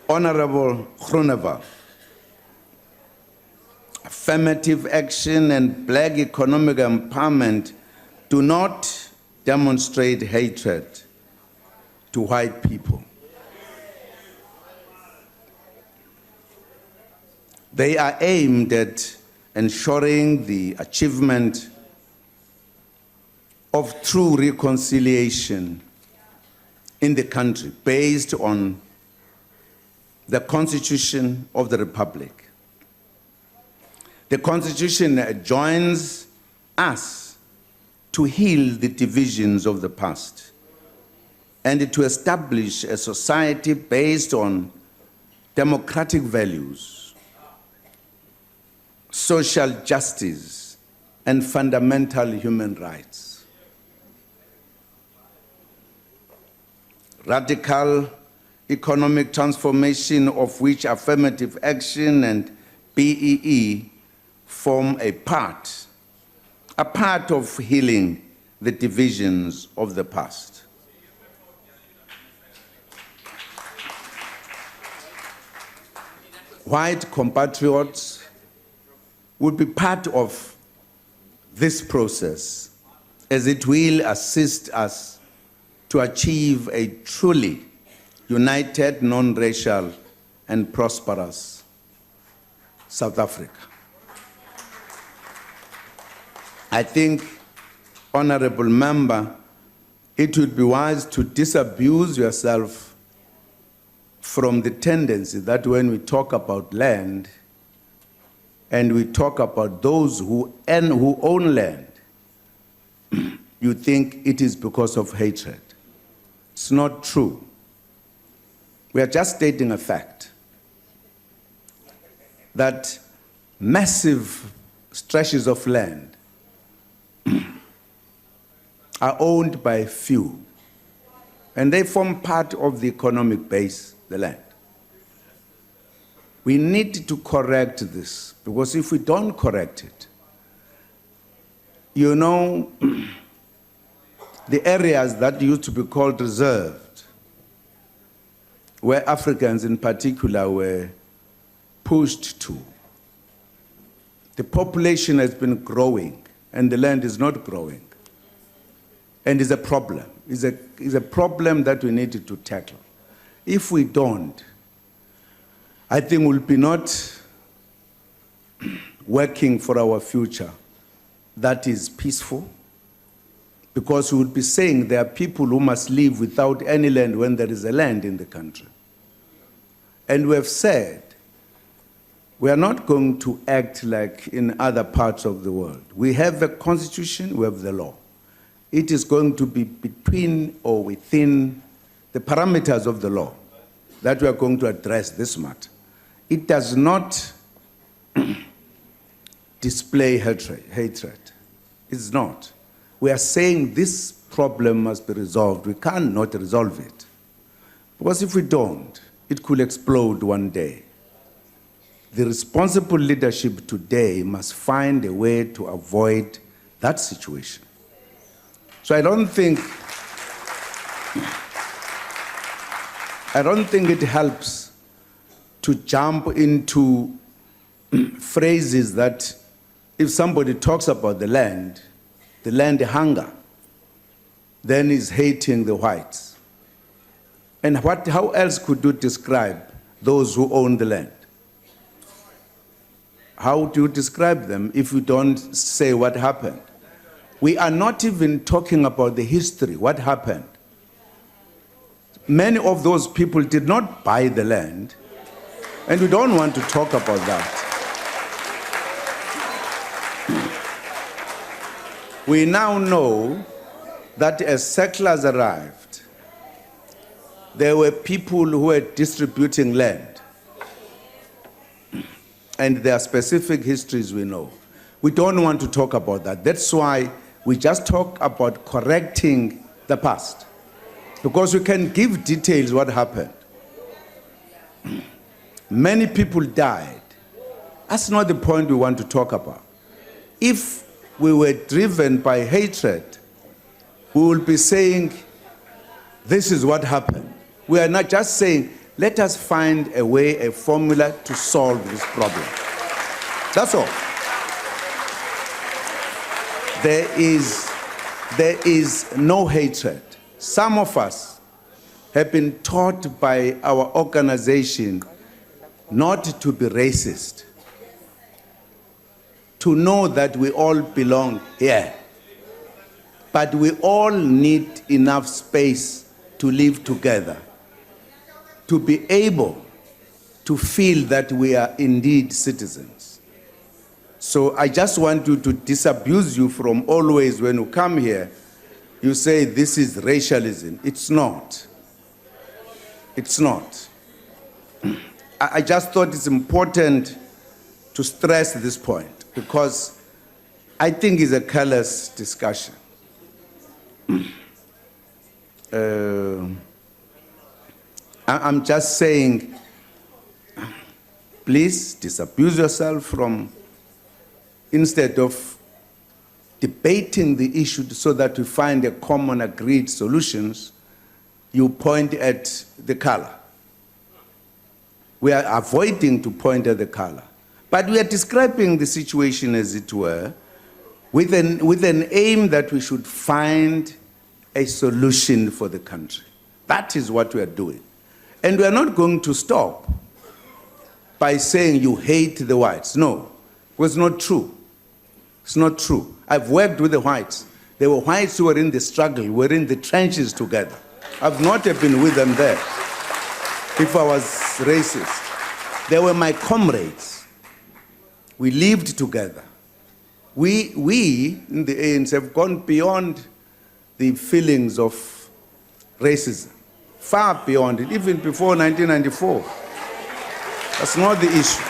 Honorable Groenewald, affirmative action and black economic empowerment do not demonstrate hatred to white people. They are aimed at ensuring the achievement of true reconciliation in the country based on the Constitution of the Republic. The Constitution joins us to heal the divisions of the past and to establish a society based on democratic values, social justice, and fundamental human rights. Radical economic transformation, of which affirmative action and BEE form a part of healing the divisions of the past. White compatriots will be part of this process, as it will assist us to achieve a truly united, non-racial, and prosperous South Africa. I think, Honorable Member, it would be wise to disabuse yourself from the tendency that when we talk about land and we talk about those who own land, you think it is because of hatred. It's not true. We are just stating a fact that massive stretches of land are owned by few, and they form part of the economic base, the land. We need to correct this, because if we don't correct it, you know, the areas that used to be called reserved, where Africans in particular were pushed to, the population has been growing and the land is not growing. And it's a problem. It's a problem that we need to tackle. If we don't, I think we'll be not working for our future that is peaceful, because we will be saying there are people who must live without any land when there is a land in the country. And we have said we are not going to act like in other parts of the world. We have a constitution, we have the law. It is going to be between or within the parameters of the law that we are going to address this matter. It does not display hatred. It's not. We are saying this problem must be resolved. We cannot resolve it. Because if we don't, it could explode one day. The responsible leadership today must find a way to avoid that situation. So I don't think it helps to jump into phrases that if somebody talks about the land hunger, then is hating the whites. And how else could you describe those who own the land? How do you describe them if you don't say what happened? We are not even talking about the history, what happened. Many of those people did not buy the land, and we don't want to talk about that. We now know that as settlers arrived, there were people who were distributing land. And there are specific histories we know. We don't want to talk about that. That's why we just talk about correcting the past. Because we can give details what happened. Many people died. That's not the point we want to talk about. If we were driven by hatred, we will be saying, this is what happened. We are not just saying, Let us find a way, a formula to solve this problem. That's all. There is no hatred. Some of us have been taught by our organization not to be racist, to know that we all belong here. But we all need enough space to live together, to be able to feel that we are indeed citizens. So I just want you to disabuse you from always, when you come here, you say this is racialism. It's not. It's not. I just thought it's important to stress this point because I think it's a callous discussion. I'm just saying, please disabuse yourself from, instead of debating the issue so that we find a common agreed solutions, you point at the color. We are avoiding to point at the color. But we are describing the situation, as it were, with an aim that we should find a solution for the country. That is what we are doing. And we are not going to stop by saying you hate the whites. No, it was not true. It's not true. I've worked with the whites. There were whites who were in the struggle, were in the trenches together. I've not been with them there if I was racist. They were my comrades. We lived together. We in the ANC have gone beyond the feelings of racism, far beyond it, even before 1994. That's not the issue.